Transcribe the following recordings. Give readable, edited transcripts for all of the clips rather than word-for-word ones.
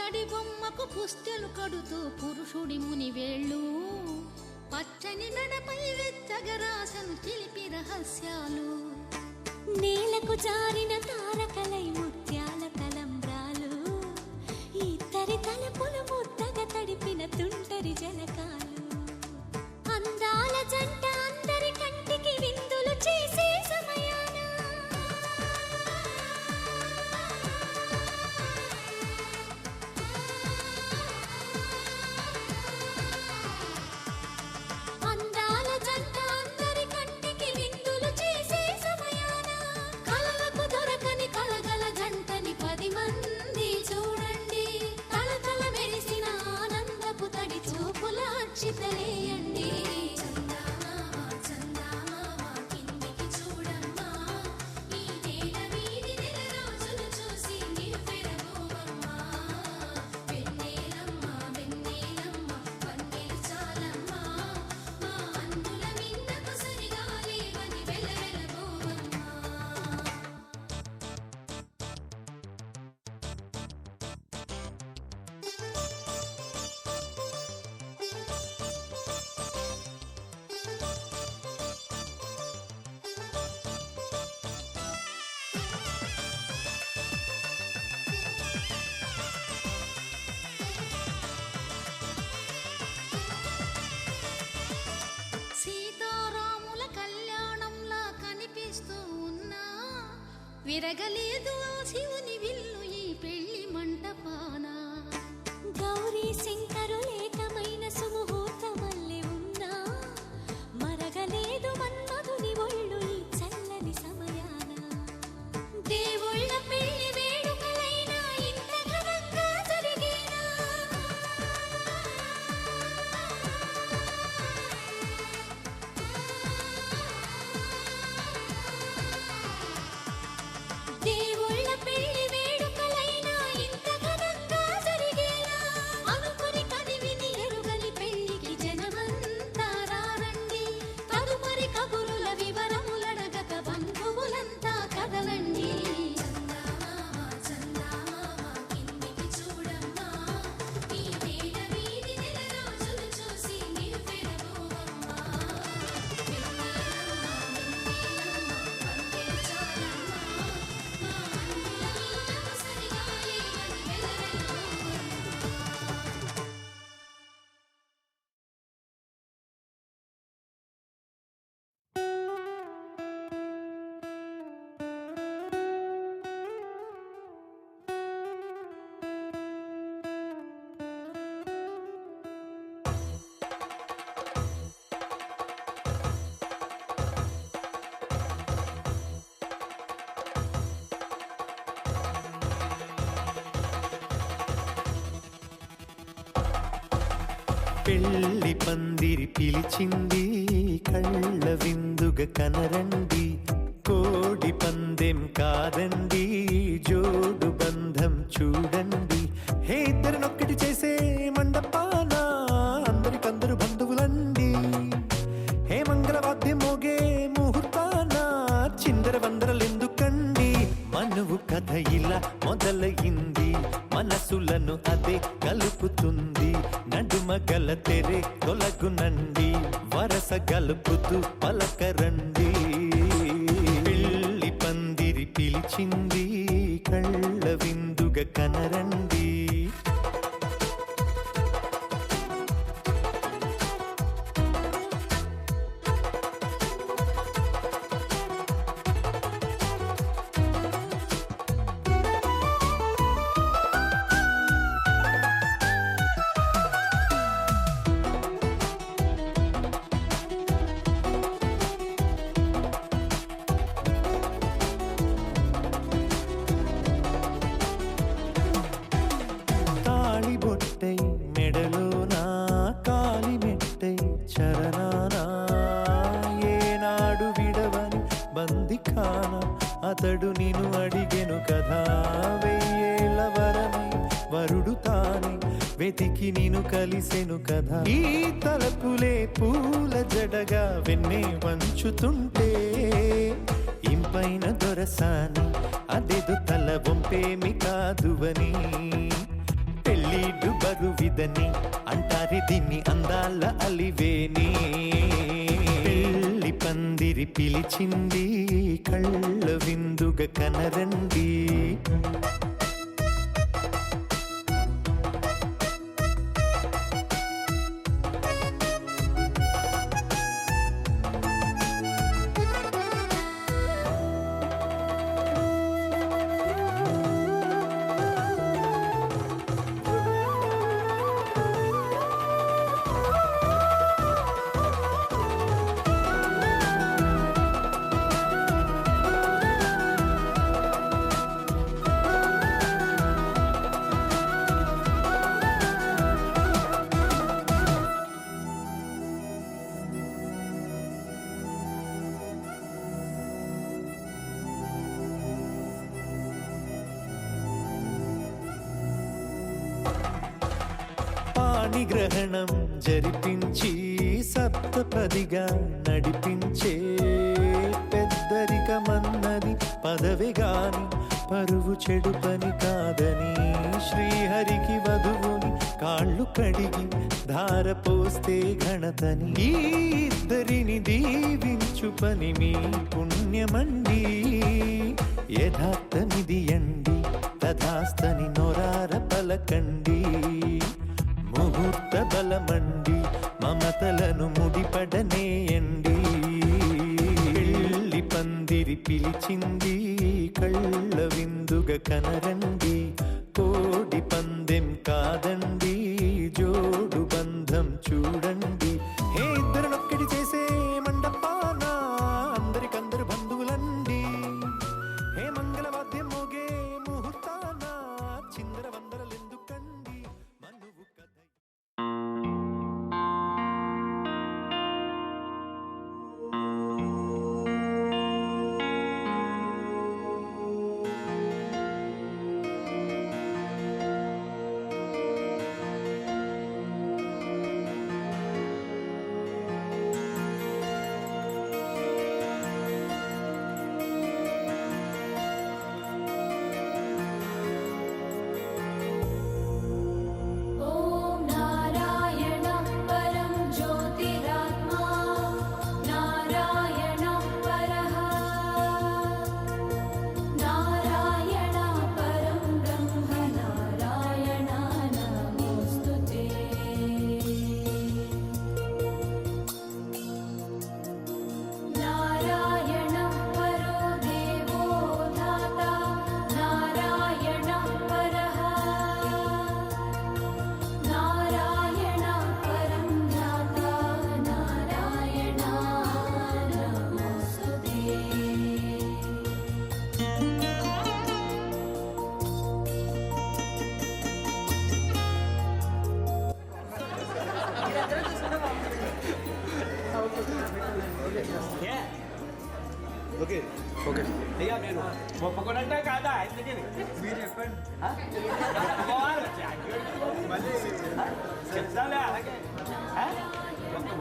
పుత్తడి బొమ్మకు పుస్తెలు కడుతూ పురుషుడి ముని వేళ్ళు పచ్చని మెడపై వెచ్చగరాసను చిలిపి రహస్యాలు నేలకు జారిన తారకలై ముత్యాల తలంబ్రాలు ఇద్దరి తలపులు ముద్దగా తడిపిన తుంటరి జలకాలు అందాల జంట అందరి కంటికి విందులు చేసే సమయాన అందాల జంట అందరి కంటికి విందులు చేసే సమయాన కలలకు దొరకని కలగల జంటని 10 మంది చూడండి తలతల మెరిసిన ఆనందపు తడి చూపుల అక్షితలేయండి సీతారాముల కళ్యాణంలా కనిపిస్తూ ఉన్నా విరగలేదు ఆ శివుని విల్లు ఈ పెళ్లి మంటపాన గౌరీ శంకరులేకమైన సుముహూర్తమల్లె ఉన్నా మరగలేదు మన్మధుని ఒళ్ళు ఈ చల్లని సమయాన దేవుళ్ళ పెళ్లి వేడుకలైనా ఇంత ఘనంగా జరిగేనా దేవుళ్ళ పెళ్లి వేడుకలైనా ఇంత ఘనంగా జరిగేనా అనుకుని కనివిని ఎరుగని పెళ్లికి జనమంతా రారండి తదుపరి కబురుల వివరములడగక బంధువులంతా కదలండి పెళ్లి పందిరి పిలిచింది కళ్ళ విందుగ కనరండి కోడి పందెం కాదండి జోడు బంధం చూడండి హే ఇద్దరినొక్కటి చేసే మండపాన అందరికందరు బంధువులండి హే మంగళవాద్యం మోగే ముహూర్తాన చిందర వందరలెందుకండి మనువు కథ ఇలా మొదలయింది మనసులను అదే కలుపుతుంది నడుమ గల తెరే తొలగునండి వరస గలుపుతూ పలకరండి పెళ్లి పందిరి పిలిచింది కళ్ళ విందుగ కనరండి అతడు నిన్ను అడిగెను కదా వెయ్యేళ్ళ వరమై వరుడు తానే వెతికి నిన్ను కలిసెను కదా ఈ తలపులే పూల జడగా వెన్నే వంచుతుంటే ఇంపైన దొరసాని అదేదో తల వంపేమి కాదువని పెళ్ళిడు బరువిదని అంటారే దీన్ని అందాల అలివేని. పెళ్లి పందిరి పిలిచింది కళ్ళ విందుగా కనరండి. పాణిగ్రహణం జరిపించి సప్తపదిగా నడిపించే పెద్దరికమన్నది పదవి గాని పరువు చెడు పని కాదని శ్రీహరికి వధువుని కాళ్ళు కడిగి ధార పోస్తే ఘనతని. ఈ ఇద్దరిని దీవించు పని మీ పుణ్యమండి. యథార్థమిది అండి తథాస్తని నొరార పలకండి. ముహూర్త బలమండి మమతలను ముడిపడనేయండి. పెళ్లి పందిరి పిలిచింది కళ్ళ విందుగా కనరండి. కోడి పందెం కాదండి జోడు బంధం చూడండి. హే ఇద్దరునొక్కడి చేసే మండపాన అందరికందరు బంధువులండి. హే మంగళవాద్యం మోగే ముహూర్తాన చిందర వందరలెందుకండి మనువు కథ. ॐ नारायणं परं ज्योतिरात्मा नारायणं परः नारायण परं ब्रह्म नारायण नमोऽस्तु ते नारायणं परो देवो धाता नारायणं परः नारायण परं ध्याता नारायण नमोऽस्तु ते ఓకే ఓకే అయ్యా నేను ఒప్పుకున్నట్టే కాదా ఇంతకీ మీరు చెప్పండి చెప్తాలే అలాగే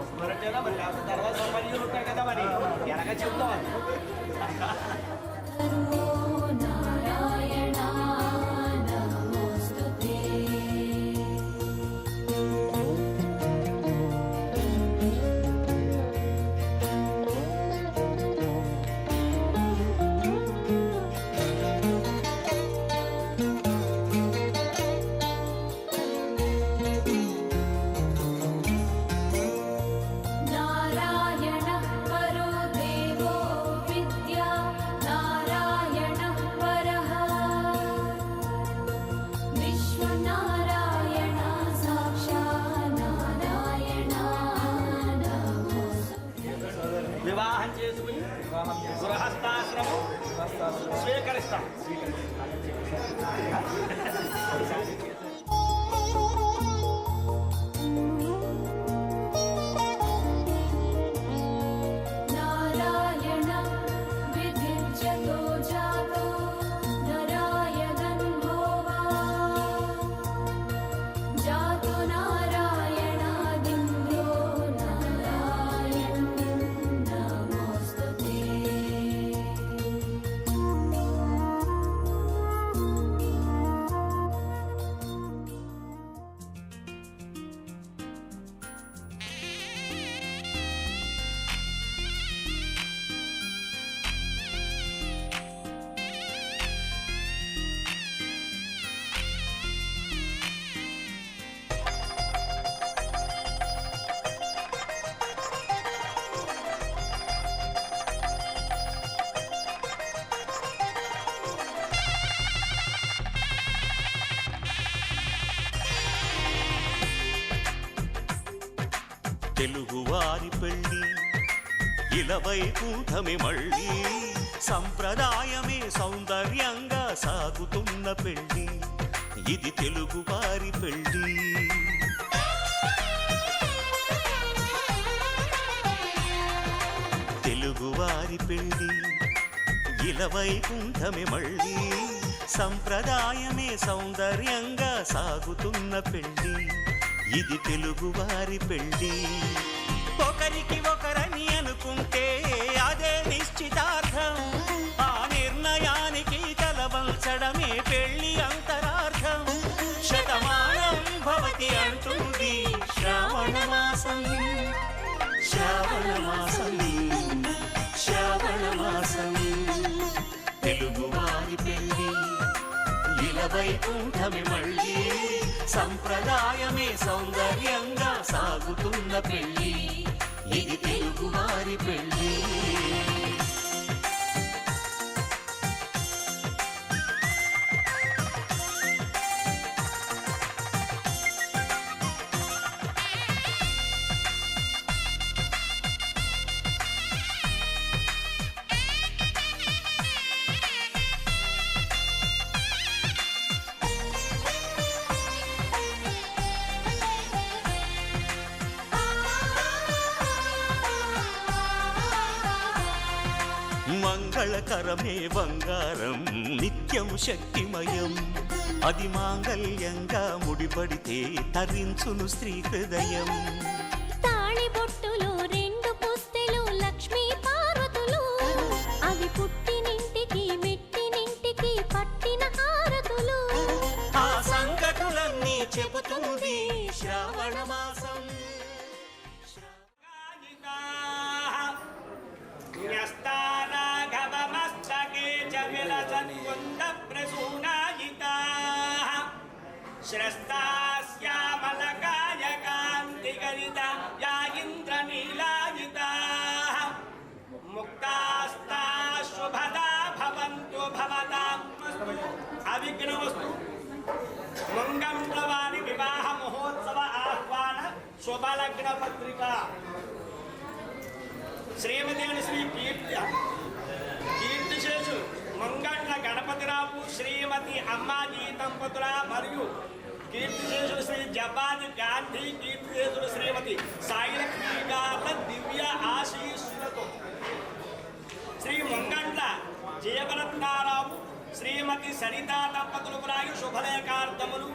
ఒప్పుకున్నట్టేనా మరి లేకపోతే తర్వాత పని ఉంటాయి కదా మరి ఎలాగ చెప్తాం नारायण नमोऽस्तु ते नारायण परो देवो विद्या नारायण परः विश्वनारायण साक्षात् नारायण नमोऽस्तु వివాహం చేసుకుని గృహస్థాశ్రమం స్వీకరిస్తాం नारायण विधिर्जतो जातो नरायगन्धो वा जातो नारायणादिन्द्रो नारायणं नमोऽस्तु ते తెలుగువారి పెళ్ళి ఇలవైకుంఠమే మళ్ళీ సంప్రదాయమే సౌందర్యంగా సాగుతున్న పెళ్ళి ఇది తెలుగువారి పెళ్ళి తెలుగువారి పెళ్ళి ఇలవైకుంఠమే మళ్ళీ సంప్రదాయమే సౌందర్యంగా సాగుతున్న పెళ్ళి ఇది తెలుగువారి పెళ్ళి ఒకరికి ఒకరని అనుకుంటే అదే నిశ్చితార్థం ఆ నిర్ణయానికి తలవంచడమే పెళ్ళి అంతరార్థం శతమానం భవతి అంటుంది శ్రావణ మాసం శ్రావణ మాసం శ్రావణ మాసం తెలుగువారి పెళ్ళి ఇలవైకుంఠమే మళ్ళీ సంప్రదాయమే సౌందర్యంగా సాగుతున్న పెళ్ళి ఇది తెలుగువారి పెళ్ళి మంగళకరమే బంగారం నిత్యం శక్తిమయం అది మాంగళ్యంగా ముడిపడితే తరించును స్త్రీ హృదయం తాళిబొట్టులో రెండు పుస్తెలు లక్ష్మీ పార్వతులు అవి పుట్టినింటికి మెట్టినింటికి పట్టిన హారతులు ఆ సంగతులన్నీ చెబుతుంది శ్రావణ మాసం న్యస్తారాఘవమస్తకే చ విలసన్కుందప్రసూనాయితాః శ్రస్తాస్యామలకాయకాంతిగలితా యా ఇంద్రనీలాయితాః ముక్తాస్తాః శుభదా భవంతు భవతాం అవిఘ్నమస్తు మంగళవారి వివాహ మహోత్సవ ఆహ్వాన శుభలగ్న పత్రిక శ్రీమతి అని శ్రీ కీర్తిశేషులు మంగళ గణపతిరావు శ్రీమతి అమ్మాజీ దంపతుల మరియు కీర్తిశేషులు శ్రీ జపాది గాంధీ కీర్తిశేషులు శ్రీమతి సాయిలక్ష్మి గార్ల దివ్య ఆశీస్సులతో శ్రీ మంగళ జీవరత్నారావు శ్రీమతి సరితా దంపతులకు రాయు శుభలేఖార్థములు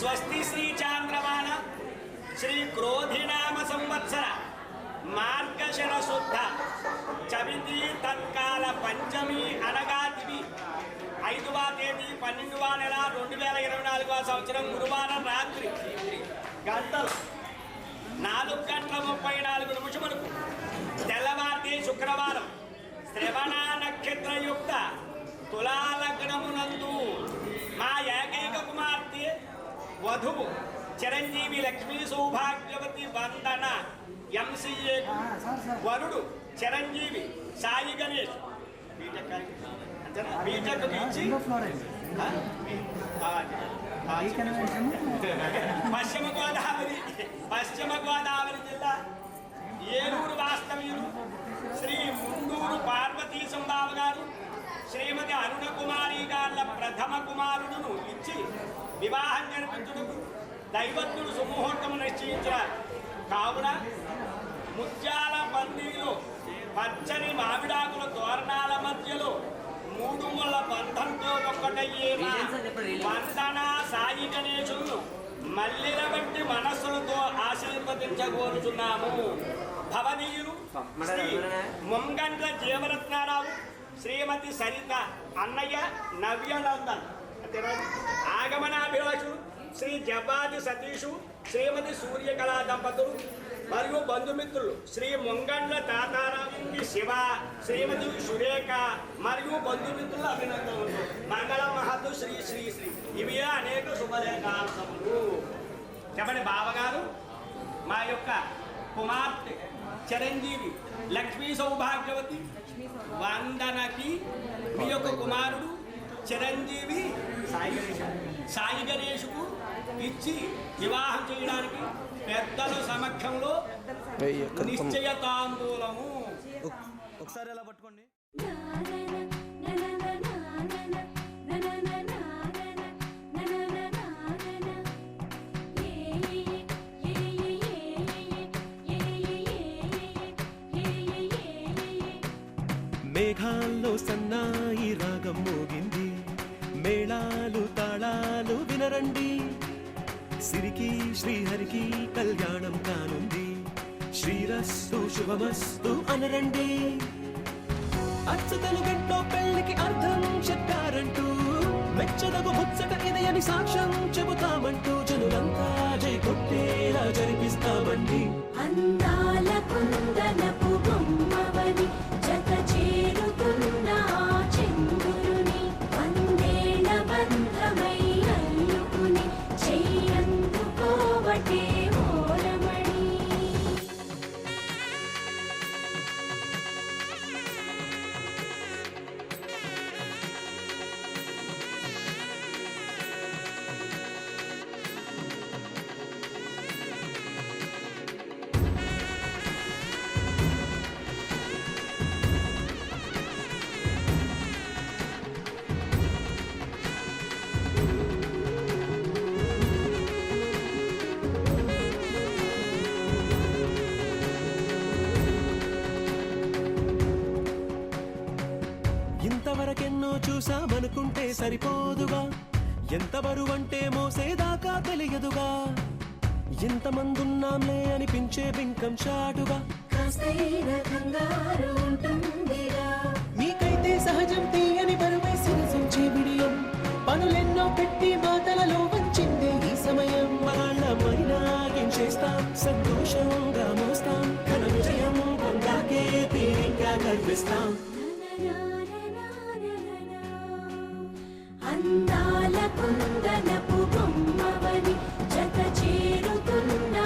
స్వస్తి శ్రీ చాంద్రమాన శ్రీ క్రోధినామ సంవత్సర మార్గశిర శుద్ధ చవితి తత్కాల పంచమి అనగా దివి 5వ తేదీ 12వ నెల 2024వ సంవత్సరం గురువారం రాత్రి గంటలు 4:34 తెల్లవారి శుక్రవారం శ్రవణ నక్షత్రయుక్త తులాలగ్నమునందు మా ఏకైక కుమార్తె వధువు చిరంజీవి లక్ష్మీ సౌభాగ్యవతి వందన ఎంసీఏ వరుడు చిరంజీవి సాయి గణేష్ బీటెక్ నుంచి పశ్చిమ గోదావరి జిల్లా ఏలూరు వాస్తవ్యులు శ్రీ ముండూరు పార్వతీ సంబావ గారు శ్రీమతి అరుణ కుమారి గార్ల ప్రథమ కుమారుడును ఇచ్చి వివాహం జరిపించుటకు దైవజ్ఞుడు సుముహూర్తము నిశ్చయించారు కావున ముత్యాల పందిరిలో పచ్చని మామిడాకుల తోరణాల మధ్యలో 3 ముళ్ళ బంధంతో ఒక్కటయ్యే వందన సాయి గణేశులను మల్లెల వంటి మనస్సులతో ఆశీర్వదించగోరుచున్నాము. భవనీయులు శ్రీ ముంగండ్ల జీవరత్నారావు శ్రీమతి సరిత అన్నయ్య నవ్యనందన్ ఆగమనాభిలాషులు శ్రీ జపాది సతీషు శ్రీమతి సూర్యకళా దంపతులు మరియు బంధుమిత్రులు శ్రీ ముంగండ్ల తాతారావు శివ శ్రీమతి సురేఖ మరియు బంధుమిత్రుల అభినందనలు. మంగళ మహత్తు శ్రీ శ్రీ శ్రీ ఇవి అనేక శుభలేఖాంశములు. చెప్పండి బావగారు, మా యొక్క కుమార్తె చిరంజీవి లక్ష్మీ సౌభాగ్యవతి వందనకి మీ యొక్క కుమారుడు చిరంజీవి సాయి గణేషుకు ఇచ్చి వివాహం చేయడానికి పెద్దల సమక్షంలో నిశ్చయ తాంబూలము. ఒకసారి ఎలా పట్టుకోండి. మేఘాల్లో సన్నాయి రాగం మోగింది, మేళాలు తాళాలు వినరండి, సిరికి శ్రీహరికి కళ్యాణం కానుంది, శ్రీరస్తు శుభమస్తు అనరండి. అచ్చతలు గంటో పెళ్లికి అర్థం చెప్పారంటూ, మెచ్చదగు ముచ్చట ఇది అని సాక్ష్యం చెబుతామంటూ, జనులంతా జై కొట్టేలా జరిపిస్తామండి. అందాల కుందనపు బొమ్మవని జత చేరుతున్న చంద్రుని, వందేళ్ల బంధమై అల్లుకుని చెయ్యందుకోవటే ఓరమణి. ఇంతవరకెన్నో చూసామనుకుంటే సరిపోదుగా, ఎంత బరువంటే మోసేదాకా తెలియదుగా, ఇంతమందున్నాంలే అనిపించే బింకం చాటుగా, కాస్తైన కంగారు ఉంటుందిరా. మీకైతే సహజం తీయని బరువై సిరసించే బిడియం, పనులెన్నో పెట్టి మాటలలో వంచిందే ఈ సమయం. వాళ్ళమైనా ఏం చేస్తాం, సంతోషంగా మోస్తాం, ఘన విజయం పొందాకే తీరిగ్గా కనిపిస్తాం. అందాల కుందనపు బొమ్మవని జత చేరుతున్న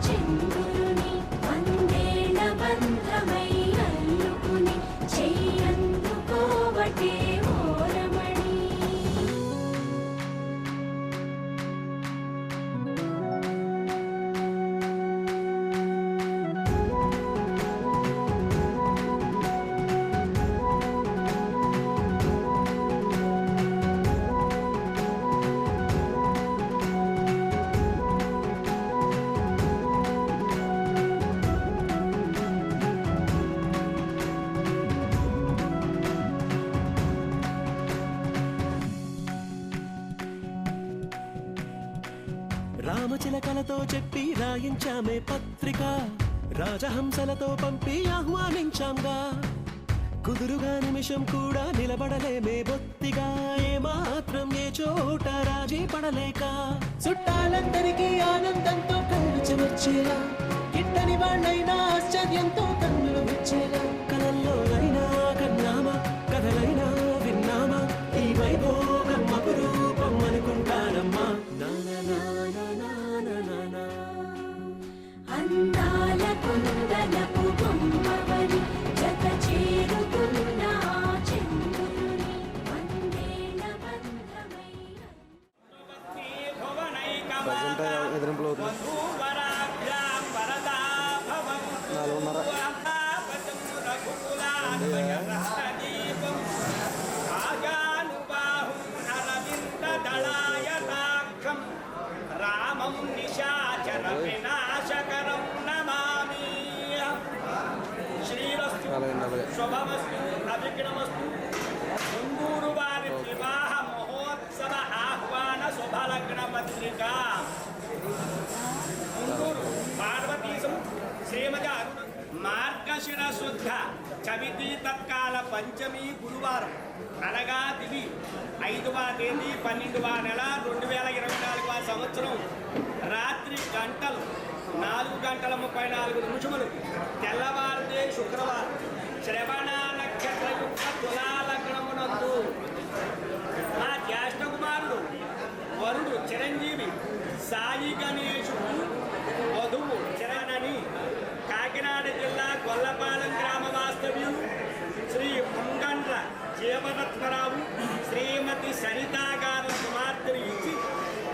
చంద్రుని, వందేళ్ల బంధమై అల్లుకుని చెయ్యందుకోవటే ఓరమణి. రామచిలకలతో చెప్పి రాయించామే పత్రిక, రాజహంసలతో పంపి ఆహ్వానించాంగా, కుదురుగా నిమిషం కూడా నిలబడలేమే బొత్తిగా, ఏమాత్రం ఏ చోట రాజీ పడలేక, చుట్టాలందరికీ ఆనందంతో కళ్ళు చెమర్చేలా, గిట్టని వాళ్ళైనా ఆశ్చర్యంతో కన్నులు విచ్చేలా, కలల్లో అయినా కన్నామా, కథలైనా విన్నామా, ఈ వైభోగం అపురూపం అనుకుంటానమ్మా. అందాల కుందనపు బొమ్మవని జత చేరుతున్న చంద్రుని, వందేళ్ల బంధమై ఎదిరింపులో వధూవరాభ్యాం వరదా భవంతు. 4:30. ఆజానుబాహుం అరవిందదళాయతాక్షం రామం నిశాచర వినాశకరం నమామి. శ్రీరస్తు 4:40. శుభమస్తు అవిఘ్నమస్తు. ముంగూరు వారి వివాహ మహోత్సవ ఆహ్వాన శుభలగ్న పత్రిక. ముంగూరు పార్వతీశం శ్రీమతి మార్గశిర శుద్ధ చవితి తత్కాల పంచమి గురువారం అనగా తిది 5వ తేదీ 12వ నెల 2024వ సంవత్సరం రాత్రి 4:34 తెల్లవారితే శుక్రవారం శ్రవణ నక్షత్రయుక్త తులాలగ్నమునందు మా జ్యేష్ఠ కుమారుడు వరుడు చిరంజీవి సాయి గణేశుడు వధువు చరణని కాకినాడ జిల్లా గొల్లపాలెం గ్రామ వాస్తవ్యులు శ్రీ పొంగండ్ల జీవరత్నరావు శ్రీమతి సరితా గారు కుమార్తెను ఇచ్చి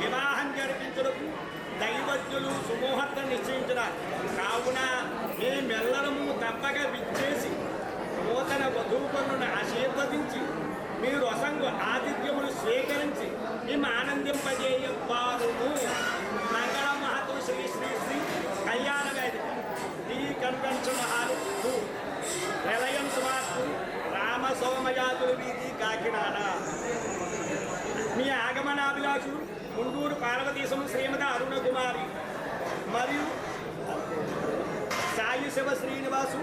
వివాహం జరిపించడం దంపతులు సుముహూర్తం నిశ్చయించినారు. కావున మేమెల్లరము తప్పక విచ్చేసి నూతన వధూవరులను ఆశీర్వదించి మీరు అసంగు ఆతిథ్యములు స్వీకరించి మేము ఆనందింపజేయవారును. మంగళ మహతు Shri Shri Shri Kalyana Vedika T convention hall 2, Reliance Mart, Ramasomayajula వీధి, కాకినాడ. మీ ఆగమనాభిలాషులు ముండూరు పార్వతీశం శ్రీమతి అరుణకుమారి మరియు సాయి శివ శ్రీనివాసు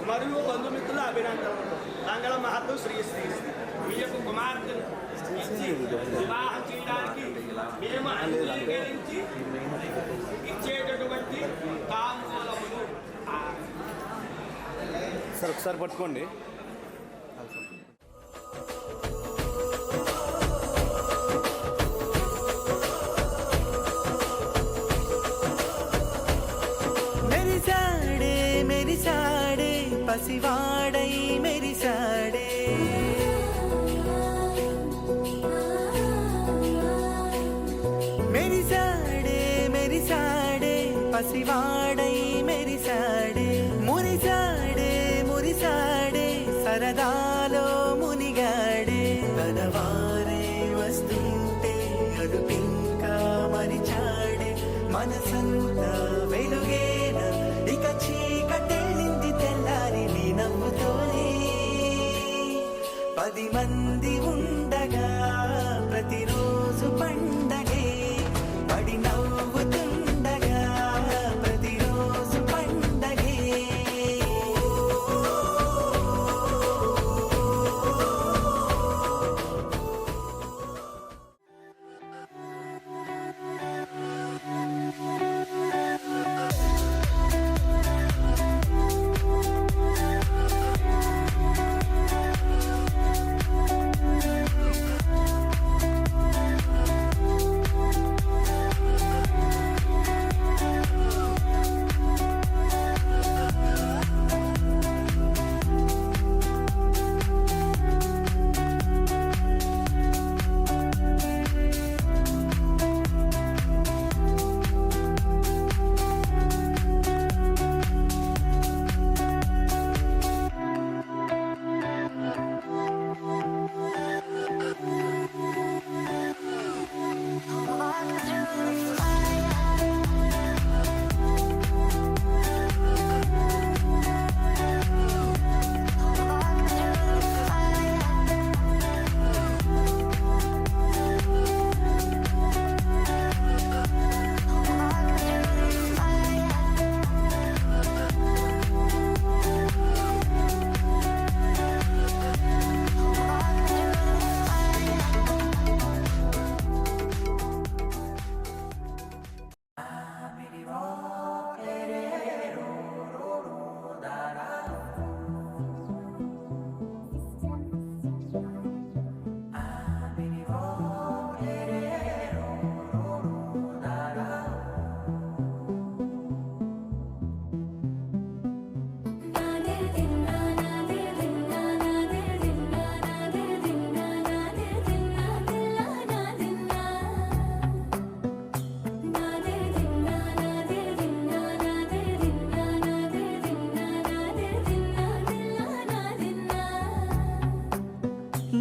మరియు బంధుమిత్రుల అభినందనలు. మంగళ మహత్తు శ్రీ శ్రీ శ్రీ మీ యొక్క కుమార్తెను ఇచ్చి వివాహం చేయడానికి మేము అంగీకరించి ఇచ్చేటటువంటి తాంబూలములు. సార్ ఒకసారి పట్టుకోండి. మెరిసాడే మెరిసాడే పసివాడై మెరిసాడే మెరిసాడే మెరిసాడే పసివాడై మెరిసాడే మురిసాడే మురిసాడే సరదాలో మునిగాడే తనవారే వస్తుంటే అడుపింకా మరిచాడే మనసంతా వెలుగేన ఇక చీకటెళ్ళింది తెల్లారి నీ నవ్వుతోనే 10 మంది ఉండగా ప్రతిరోజు పండగే పడి నవ్వుతుండగా ప్రతిరోజు పండగే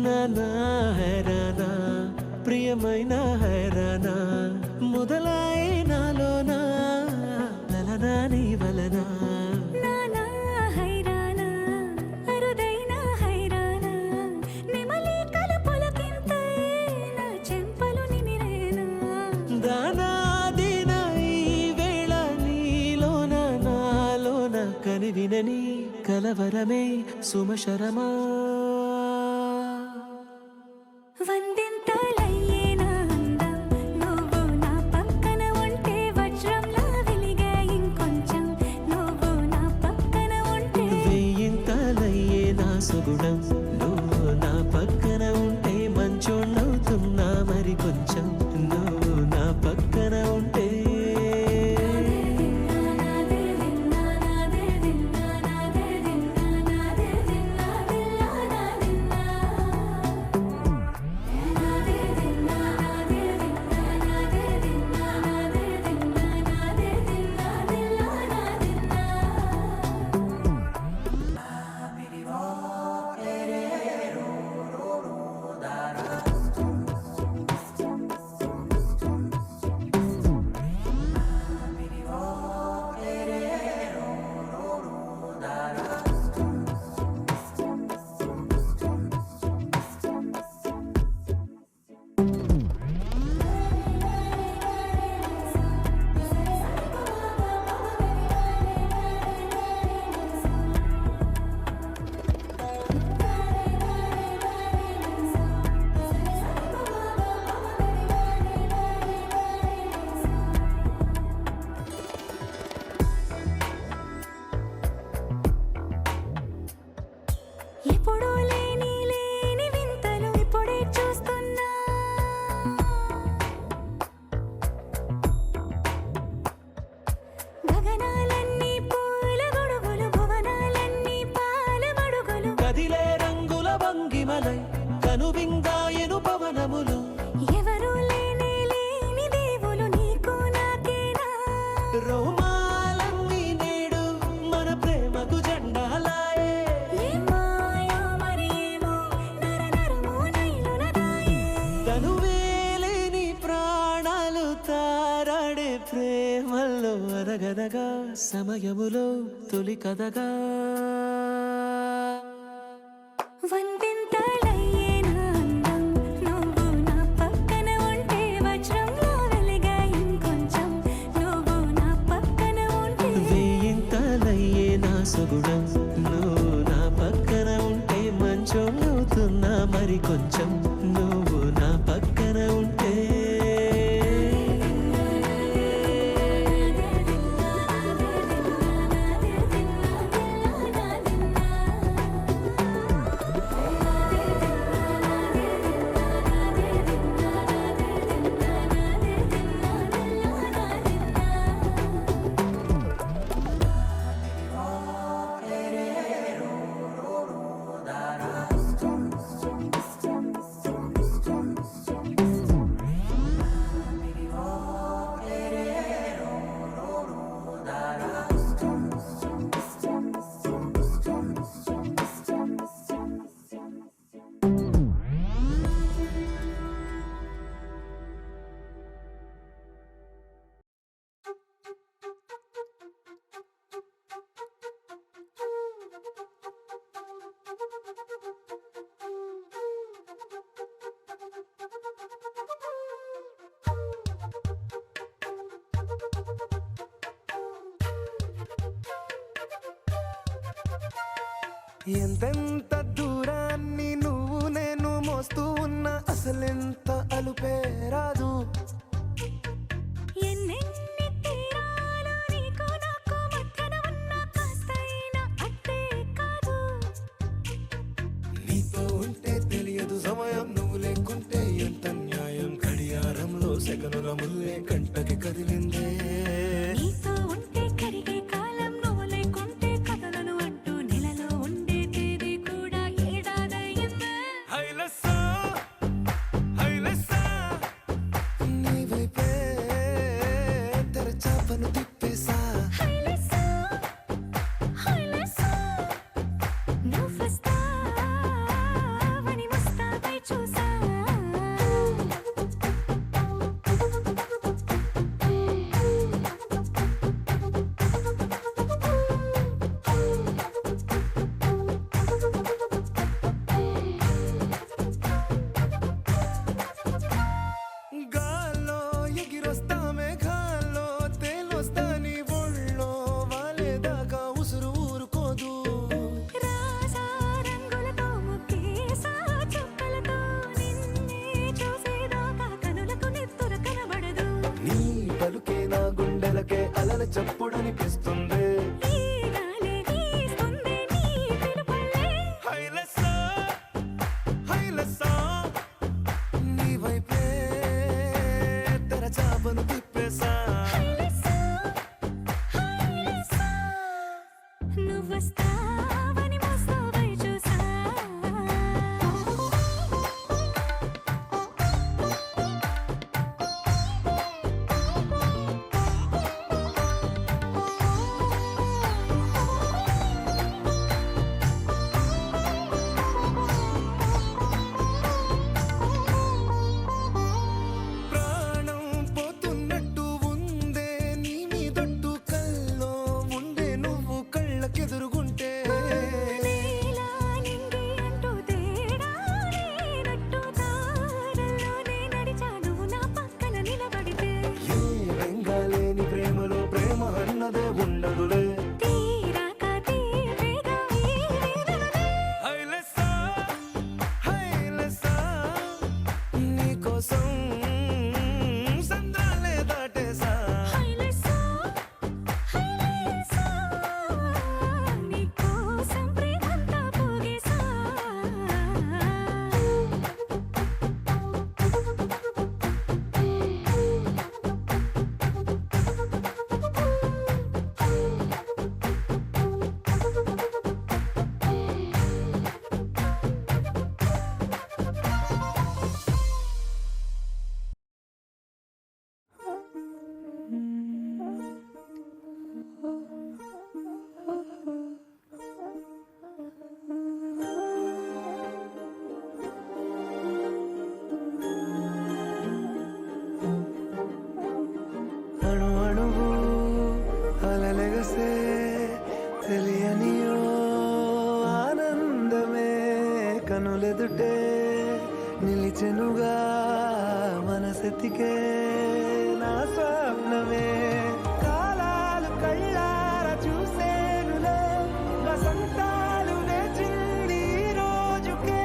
నానా హైరానా ప్రియమైన హైరానా మొదలాయి నాలోనా లలనా నీ వలనా నానా హైరానా అరుదైన హైరానా నెమలి కలుపులకింతై నా చెంపలు నిమిరేనా దానాదిన ఈ వేళ నీలోన నాలోన కనివినని కలవరమే సుమశరమా వందింతలయ్యేనా అందం నువ్వు నా పక్కన ఉంటే వజ్రంలా వెలిగే ఇంకొంచెం నువ్వు నా పక్కన ఉంటే వెయ్యింతలయ్యే నా సుగుణం నువ్వు నా పక్కన ఉంటే మంచోళ్ళవుతున్నా మరి కొంచెం నువ్వు నా పక్కన ఉంటే ఎప్పుడూ లేని లేని వింతలు ఇప్పుడే చూస్తున్నా. గగనాలన్నీ పూల గొడుగులు, భువనాలన్నీ పాల మడుగులు. కదిలే రంగుల భంగిమలై కనువిందాయను పవనములు. ఎవరూ లేని లేని దేవులు నీకు నాకేనా. రోమాలన్నీ నేడు మన ప్రేమకు జెండాలాయే. ఏ మాయో మరి ఏమో నరనరమో నైలున దాయే. తనువేలేని ప్రాణాలు తారాడే ప్రేమల్లో అరగదగా సమయములో తొలి కథగా. వందెంతలయ్యేనా అందం నువ్వు నా పక్కన ఉంటే. వజ్రంలో వెలిగా ఇంకొంచెం నువ్వు నా పక్కన ఉంటే. వేయింతలయ్యే నా సుగుణం నువ్వు నా పక్కన ఉంటే. మంచోళ్ళవుతున్నా మరి కొంచెం నువ్వు నా పక్కన ఉంటే. ఎంతెంత దూరాన్ని నువ్వు నేను మోస్తూ ఉన్నా అసలెంత అలుపే రాదు. ఎన్నెన్ని తీరాలు నీకు నాకు మధ్యన ఉన్న కాస్తైనా అట్టే కాదు. నీతో ఉంటే తెలియదు సమయం, నువ్వు లేకుంటే ఎంత న్యాయం. గడియారంలో సెకనుల ముల్లే కంటకి కదిలిందే. నీతో ఉంటే కరిగే కాలం, నువ్వు లేకుంటే కథలను అంటూ నెలలో ఉండే తేదీ కూడా ఏడాదయ్యిందే. హైలెస్సా హైలెస్సా నీ వైపే తెరచాపను తిప్పేసా. హైలెస్సా హైలెస్సా నువ్వొస్తావని ముస్తాబై చూసా. కనులెదుటే నిలిచెనుగా మనసెతికే నా స్వప్నమే కాలాలు కళ్ళార చూసేనులే వసంతాలు వేచింది ఈ రోజుకే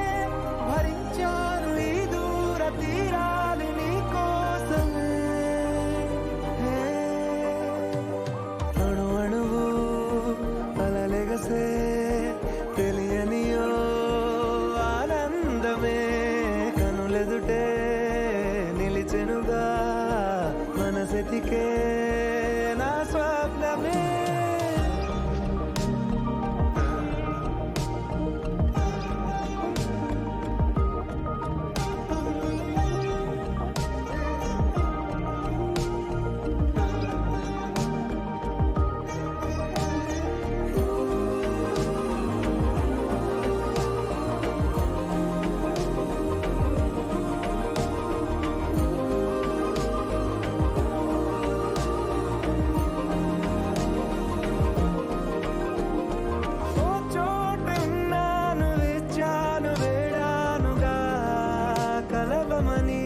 భరించాను ఈ దూర తీరాలు నీ కోసమే అణు అణువు అలలెగసే తెలియనియో ఆనందమే కనులెదుటే నిలిచెనుగా మనసెతికే నా స్వప్నమే ఓ చోటున్నాను వేచాను వేడానుగా కలవమని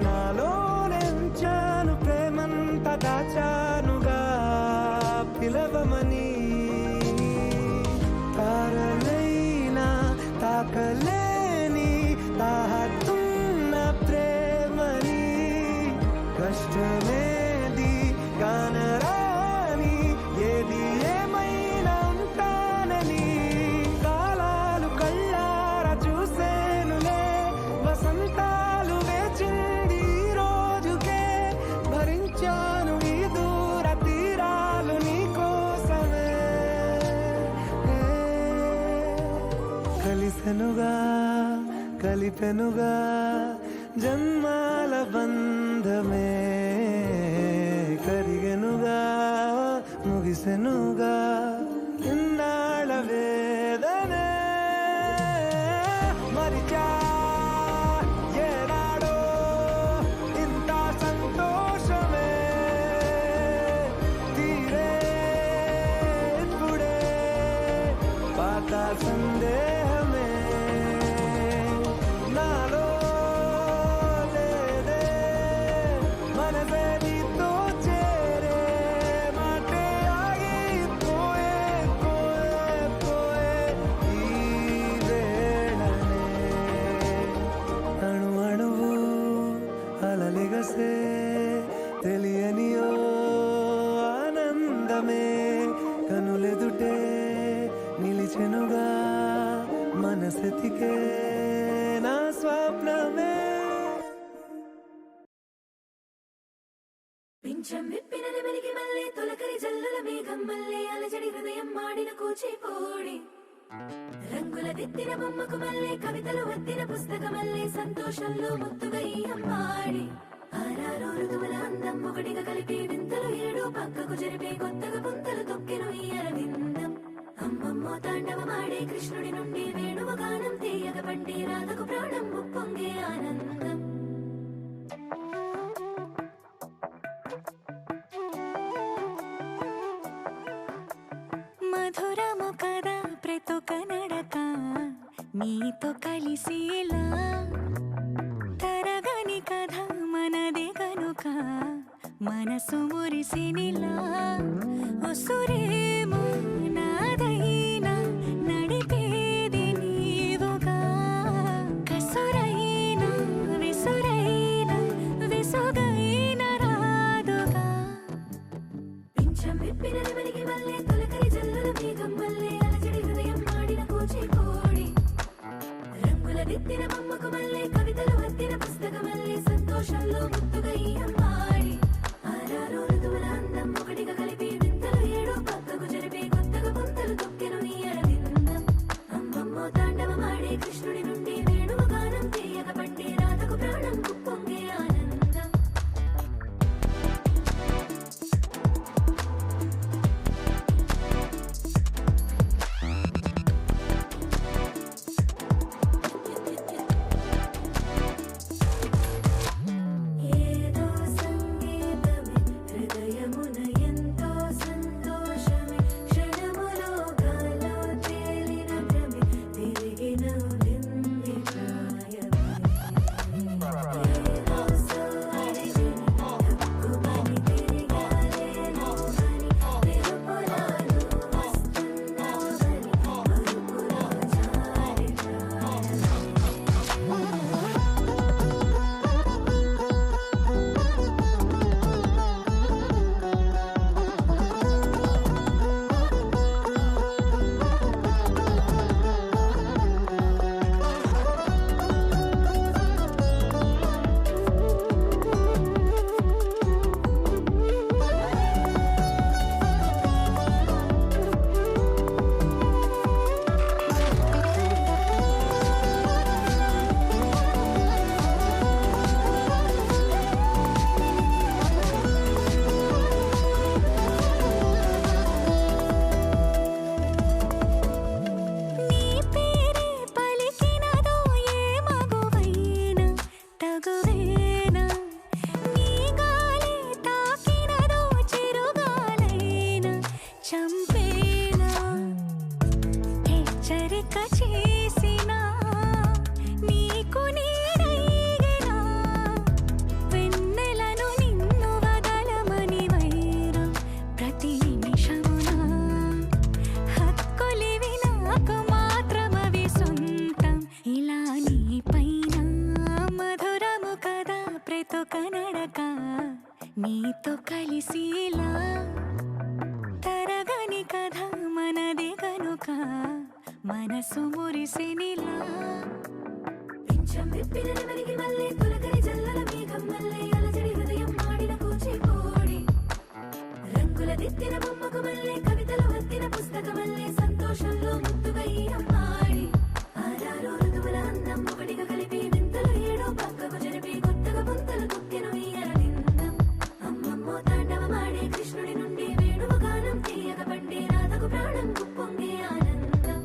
నాలో నెంచాను ప్రేమంత దాచానుగా పిలవమని తారలైనా తాకలేని తాహతున్న ప్రేమని కష్టమేది కానరాని ఏది ఏమైనా ఉంటానని కాలాలు కళ్ళార చూసేనులే వసంతాలు వేచింది ఈ రోజుకే భరించాను ఈ దూర తీరాలు నీ కోసమే కలిసెనుగా కలిపెనుగా జన్మాల బంధమే కరిగెనుగా ముగిసెనుగా ఇన్నాళ్ళ వేదనే మరిచా ఏనాడో ఇంత సంతోషమే తీరే ఇప్పుడే పాత సందేహమే నాలో లేదే మనసే నీతో చేరే మాటే ఆగిపోయే పోయే పోయే ఈ వేళనే అణు అణువు అలలిగసే తెలియనియో ఆనందమే కనులెదుటే నిలిచెనుగా మనసెతికే నా స్వప్నమే పింఛం విప్పిన నెమలికి మళ్ళీ తొలకరి జల్లుల మేఘం మళ్ళీ అలజడి హృదయం మాడిన కూచిపోడి రంగుల దిద్దిన బొమ్మకు మళ్ళీ కవితలు వద్దిన పుస్తకం మళ్ళీ సంతోషంలో ముద్దుగా ఈ అమ్మాడి ఆరారు ఋతువుల అందం ఒకటిగా కలిపి వింతలు ఏడు పక్కకు జరిపే కొత్తగా పుంతలు తొక్కెను ఈ అరవిందం అమ్మమ్మో తాండవమాడే కృష్ణుడి నుండి వేణువు గానం తీయగ పండి రాధకు ప్రాణం ఉప్పొంగే ఆనందం మధురము కదా ప్రతొక నడక నీతో కలిసేలా తరగని కథ మనదే కనుక మనసు మురిసినిలా ఉసురేమో నాదైనా నడిపేది నీవుగా కసురైనా విసురైనా విసుగైన రాదుగా పింఛం విప్పిన నెమలికి మళ్ళీ తొలకరి జల్లుల మేఘం మళ్ళీ అలజడి హృదయం మాడిన కూచిపోడి రంగుల దిద్దిన బొమ్మకు మళ్ళీ కవితలు వద్దిన పుస్తకం మళ్ళీ సంతోషంలో ముద్దుగా ఈ అమ్మాడి ఆరారు ఋతువుల అందం ఒకటిగా కలిపి వింతలు ఏడు పక్కకు జరిపే కొత్తగా పుంతలు తొక్కెను ఈ అరవిందం అమ్మమ్మో తాండవమాడే కృష్ణుడి నుండి వేణువు గానం తీయగ పండి రాధకు ప్రాణం ఉప్పొంగే ఆనందం ఏ లెక్క చేసినా నీకు నీడైనా వెన్నెలను నిన్ను వదలమని వైరం ప్రతి నిమిషమున హక్కులివి నాకు మాత్రమవి సొంతం ఇలా నీ పైన మధురము కదా ప్రతొక నడక నీతో కలిసిలా తరగని కథ మనది కనుక మనసు మురిసినిలా పింఛం విప్పిన నెమలికి మళ్ళీ తొలకరి జల్లుల మేఘం మళ్ళీ అలజడి హృదయం ఆడిన కూచిపూడి రంగుల దిద్దిన బొమ్మకు మళ్ళీ కవితలు వత్తిన పుస్తకం మళ్ళీ సంతోషంలో ముద్దుగా ఈ అమ్మాడి ఆరారు ఋతువుల అందం ఒకటిగా కలిపి వింతలు ఏడో పక్కకు జరిపి కొత్తగా పుంతలు తొక్కెను ఈ అరవిందం అమ్మమ్మో తాండవమాడే కృష్ణుడి నుండి వేణువు గానం తీయక పండే రాధకు ప్రాణం పొంగే ఆనందం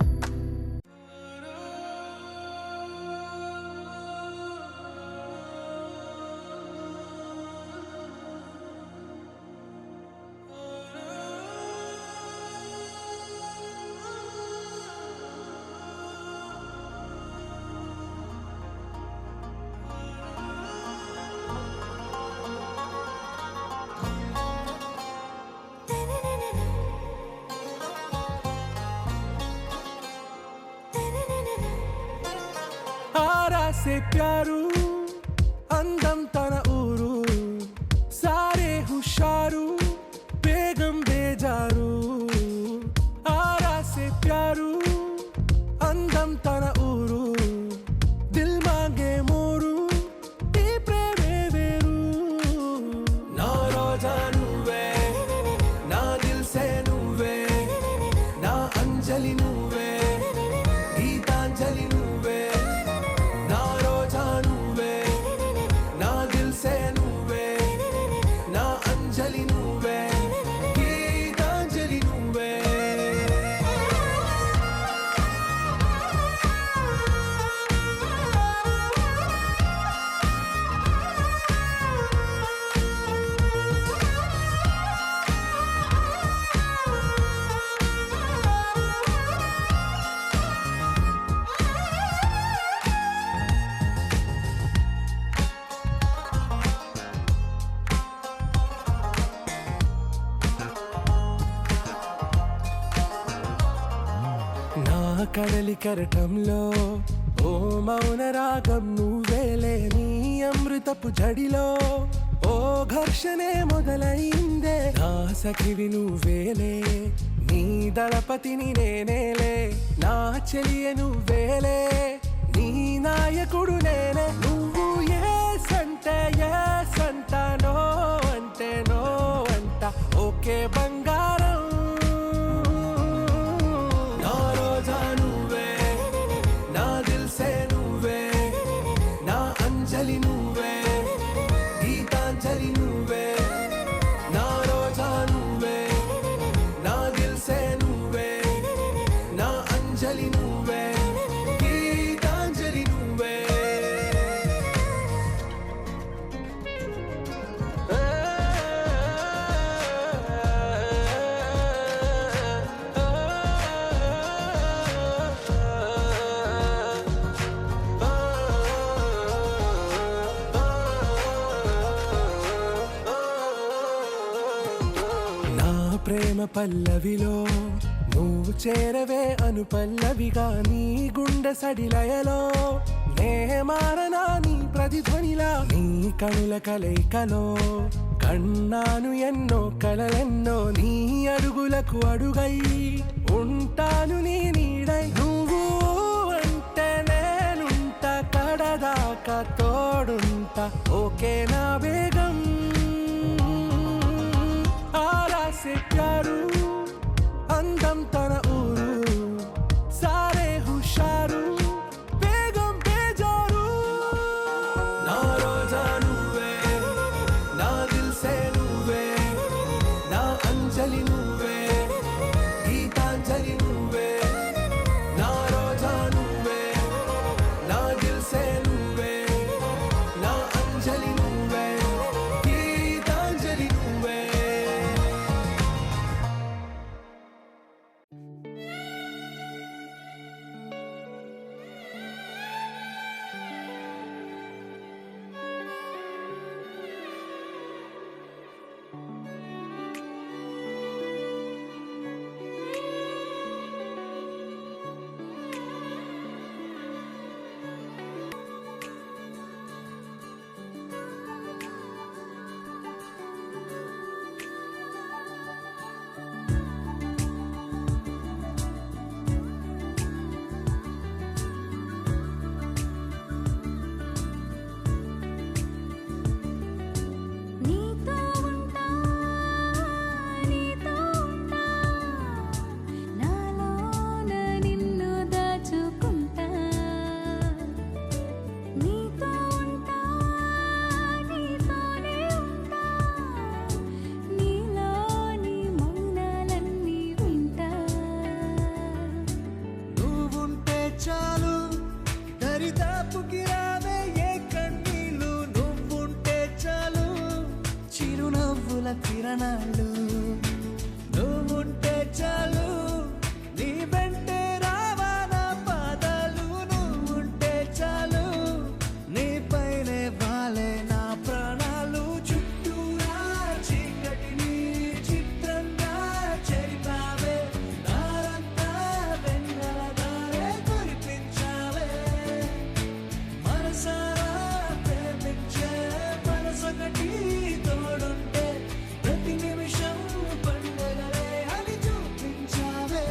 आरा से प्यारू అందం తన ఊరు సారే హుషారు బేగం బేజారు ఆరా సే ప్యారు అందం తన ఊరు దిల్ మాంగే మోరు ఈ ప్రేమే వేరు నా రోజా నువ్వే నా దిల్ సే నువ్వే నా అంజలి నువ్వే గీతాంజలి నువ్వే నా రోజా నువ్వే నా దిల్ సే నువ్వే నా అంజలి నువ్వే గీతాంజలి నువ్వే నా కడలి కరటంలో ఓ మౌన రాగం నువ్వేలే నీ అమృతపు జడిలో ఓ ఘర్షణే మొదలైందే నా సఖివి నువ్వేలే నీ దళపతిని నేనేలే నా చెలియ నువ్వేలే నీ నాయకుడు నేనే నువ్వు ఏ సంట నో అంటే నో అంట ఓకే బంగారం నా రోజా నువ్వే నా దిల్ సే నువ్వే నా అంజలి నువ్వే గీతాంజలి నువ్వే నా రోజా నువ్వే నా దిల్ సే నువ్వే నా అంజలి నువ్వే గీతాంజలి నువ్వే నా ప్రేమ పల్లవిలో నువ్వు చేరవే అను పల్లవిగా నీ గుండె సడిలయలో నే మారనా నీ ప్రతిధ్వనిలా నీ కనుల కలయికలో కన్నాను ఎన్నో కలలెన్నో నీ అడుగులకు అడుగై ఉంటాను నీ నీడై నువ్వు అంటే నేనుంట కడదాకా తోడుంట ఓకే నా బేగం ఆరా సే ప్యారు అందం తన ఊరు సారే హుషారు బేగం బేజారు నా రోజా నువ్వే నా దిల్ సే నువ్వే నా అంజలి నువ్వే గీతాంజలి నువ్వే నా రోజా నువ్వే నా దిల్ సే నువ్వే నా అంజలి నువ్వే గీతాంజలి నువ్వే చాలు దరిదాపుకి రావే ఏ కన్నీళ్ళు నువ్వుంటే చాలు చిరునవ్వుల కిరణాలు నువ్వుంటే చాలు నీ వెంటే రావా నా పాదాలు నువ్వుంటే చాలు నీ పైనే వాలే నా ప్రాణాలు చుట్టూరా చీకటిని చిత్రంగా చెరిపావే దారంతా వెన్నెల దారే కురిపించావే మనసారా ప్రేమించే మనసొకటి తోడుంటే ప్రతి నిమిషం పండుగలే అని చూపించావే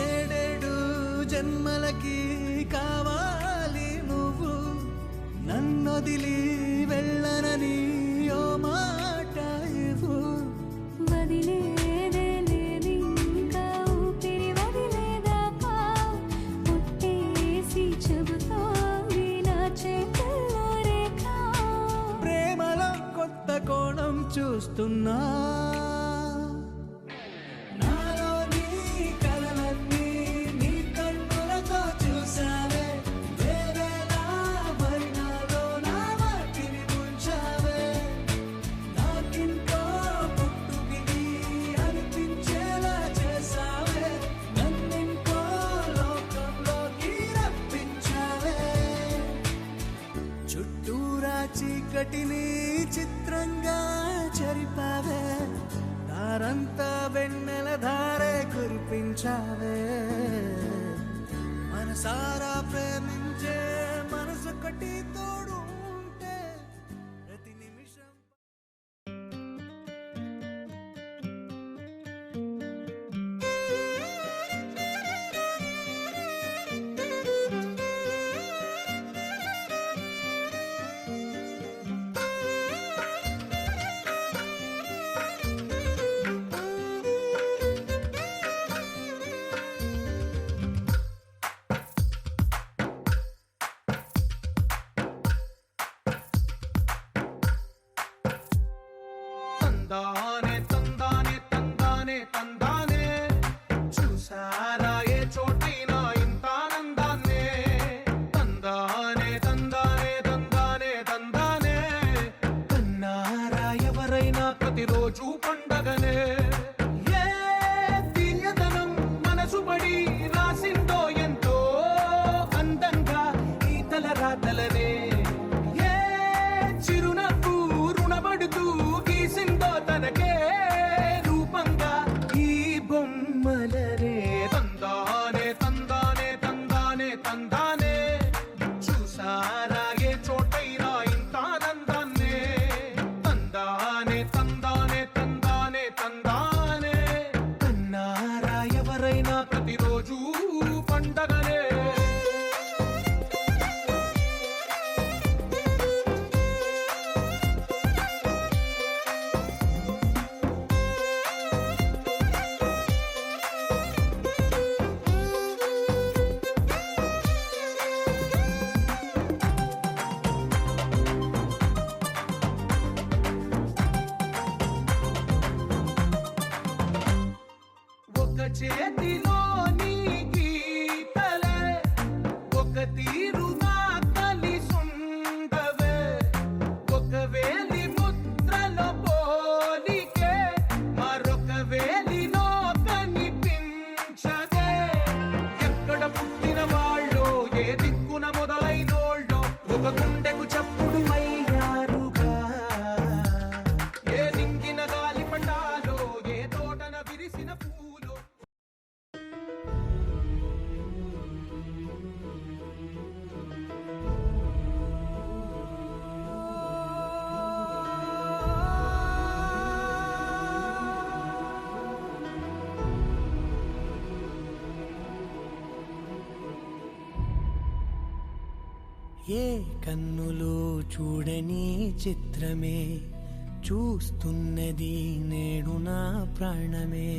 ఏడేడు జన్మలకి కావాలి నువ్వు నన్నొదిలి వెళ్ళనని ఓ మాట ఇవ్వు వదిలేదే లేదింకా ఊపిరి వదిలేదాకా పుట్టేసి చెబుతోంది నా చేతుల్లో రేఖ ప్రేమలో కొత్త కోణం చూస్తున్నా నాలో నీ కలలన్నీ నీ కన్నులతో చూసావే వేరేలా మరి నాలో నా వాటిని ముంచావే నాకింకో పుట్టుకిది అనిపించేలా చేసావే నన్నింకో లోకంలోకి రప్పించావే చుట్టూరా చీకటిని చిత్రంగా చెరిపావే దారంతా వెన్నెల ధారే కురిపించావే మనసారా ప్రేమించే మనసొకటి తోడు ఉంటే ప్రతి నిమిషం తందానే తందానే తందానే తందానే చూసారా ఏ చోటైనా ఇంత ఆనందాన్నే తందానే తందానే తందానే తందానే కన్నారా ఎవరైనా ప్రతిరోజు పండగనే ఏ తీయదనం మనసు పడి రాసిందో ఎంతో అందంగా ఈ తలరాతలనే ఏ చిరునవ్వు రుణపడుతూ గీసిందో తనకే రూపంగా ఈ బొమ్మలనే తందానే తందానే తందానే తందానే చూసారా ఏ చోటైనా ఇంత ఆనందాన్నే తందానే తందానే తందానే తందానే కన్నారా ఎవరైనా ప్రతిరోజు పండగనే ఒక చేతిలో నీ గీతలే ఒక తీరుగా కలిసుండవే ఒక వేలి ముద్రలో పోలికే మరొక వేలిలో కనిపించదే ఎక్కడ పుట్టిన వాళ్ళో ఏ దిక్కున మొదలైనోళ్ళో ఒక గుండెకు చప్పుడు అయ్యారుగా ఏ నింగిన గాలి పటాలో ఏ తోటన విరిసిన పూలో ఏ కన్నులు చూడని చిత్రమే చూస్తున్నది నేడు నా ప్రాణమే.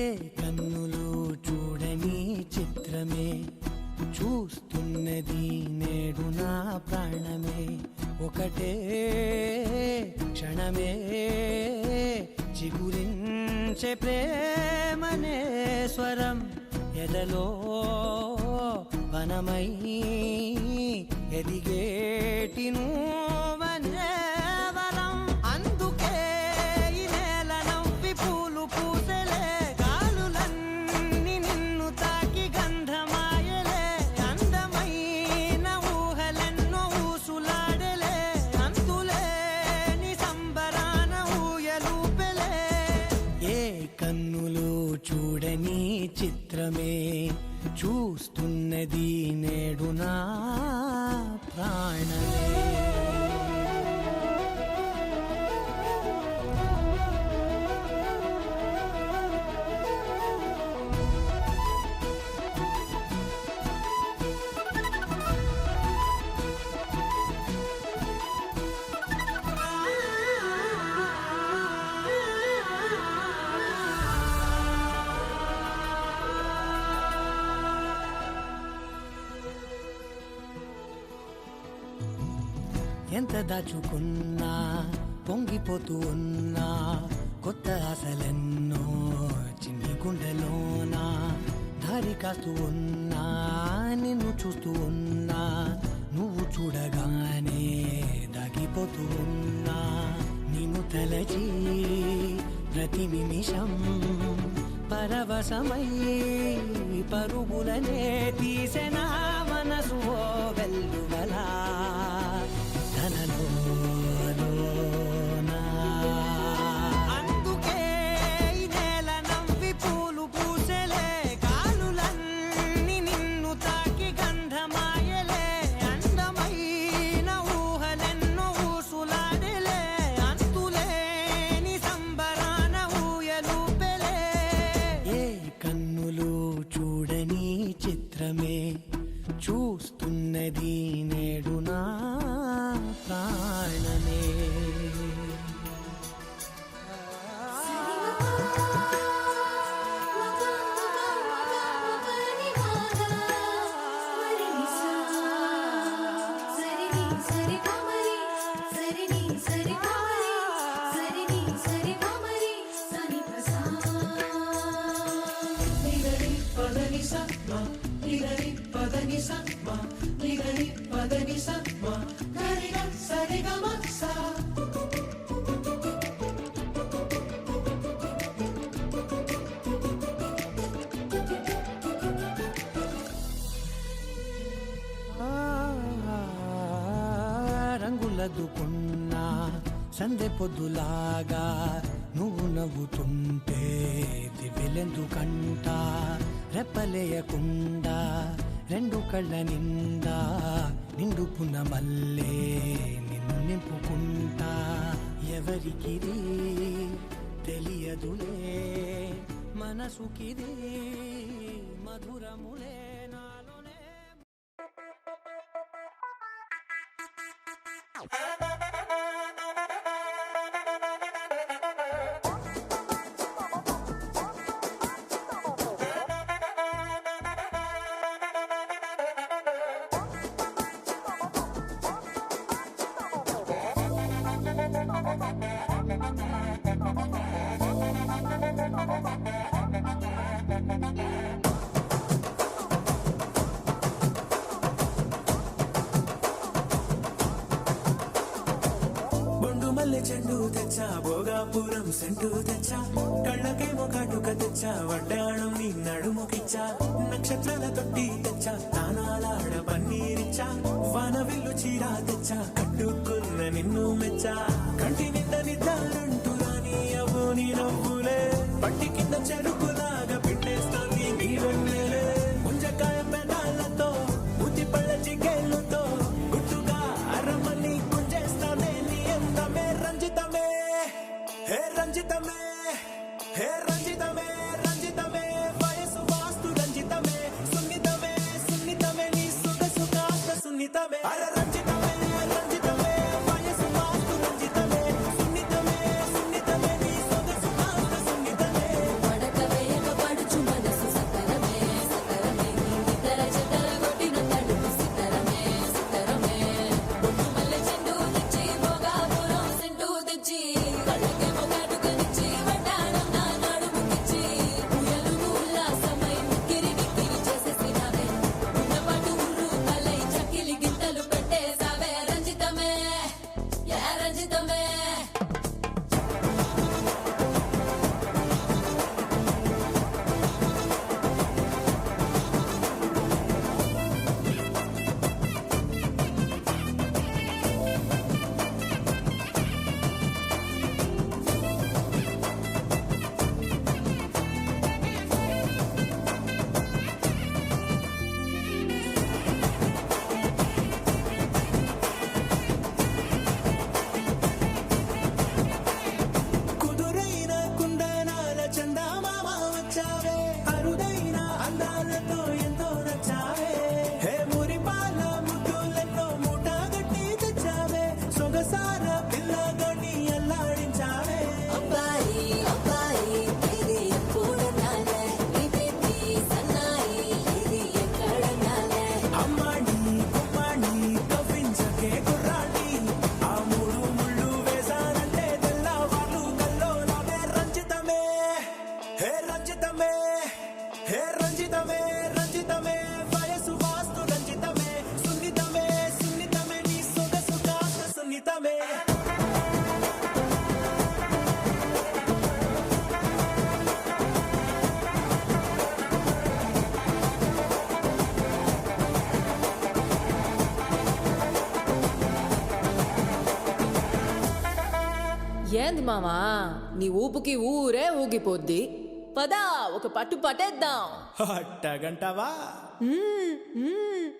ఏ కన్నులు చూడని చిత్రమే చూస్తున్నది నేడు నా ప్రాణమే. ఒకటే క్షణమే చిగురించే ప్రేమనే స్వరం ఎదలో వనమై ఎదిగేటి నువ్వనే వరం. అందుకే ఈ నేల నవ్వి పూలు పూసెలే, గాలులన్నీ నిన్ను తాకి గంధమాయలే. అందమైన ఊహలెన్నో ఊసులాడలే, అంతులేని సంబరాన ఊయలూపెలే. ఏ కన్నులు చూడని చిత్రమే చూస్తున్నది నేడు నా ప్రాణమే. ఎంత దాచుకున్నా పొంగిపోతూ ఉన్నా, కొత్త ఆశలెన్నో చిన్ని గుండెలోనా. దారి కాస్తూ ఉన్నా, నిన్ను చూస్తూ ఉన్నా, నువ్వు చూడగానే దాగిపోతూ ఉన్నా. నిన్ను తలచి ప్రతి నిమిషం పరవశమై పరుగులనే తీసెనా మనసు ఓ వెల్లువలా. అందుకే ఈ నేల నవ్వి పూలు పూసెలే, గాలులన్నీ నిన్ను తాకి గంధమాయలే. అందమైన ఊహలెన్నో ఊసులాడలే, అంతులేని సంబరాన ఊయలూపెలే. ఏ కన్నులు చూడని చిత్రమే చూస్తున్నది నేడు నా ప్రాణమే. రంగులదుకున్నా సందె పొద్దులాగా నువ్వు నవ్వుతుంటే దివ్వెలెందుకంట. రెప్పలేయకుండా రెండు కళ్ళ నిండా నిండుకున్న మల్లే నిన్ను నింపుకుంటా. ఎవరికిది తెలియదులే, మనసుకిది మధురములే నాలోనే. మల్లె చెండు తెచ్చా, భోగాపురం సెంటు తెచ్చా, కళ్ళకేమో కాటుక తెచ్చా, వడ్డాణం నీ నడుముకిచ్చా. నక్షత్రాల తొట్టి తెచ్చా, తానాలాడ పన్నీరిచ్చా, వానవిల్లు చీర తెచ్చా, కట్టుకున్న నిన్ను మెచ్చా. కంటి నింద నిద్దారంటూ రాని అవ్వు నీ నవ్వులే, పట్టి కింద చెరుకులాగా పిండేస్తాంది నీ వెన్నెలే. ముంజకాయ పెదాలతో బుద్ధి పళ్ళ చికేళ్ళతో గుట్టుగా అరమల్లి గుంజేస్తానే నీ అందమే. రంజితమే హే రంజితమే, హే రంజితమే, రంజితమే వయసు వాస్తుల ఏంది మావా నీ ఊపుకి ఊరే ఊగిపోద్ది. పదా ఒక పట్టు పట్టేద్దాం. అట్టగంటావా? మ్మ్, మ్మ్.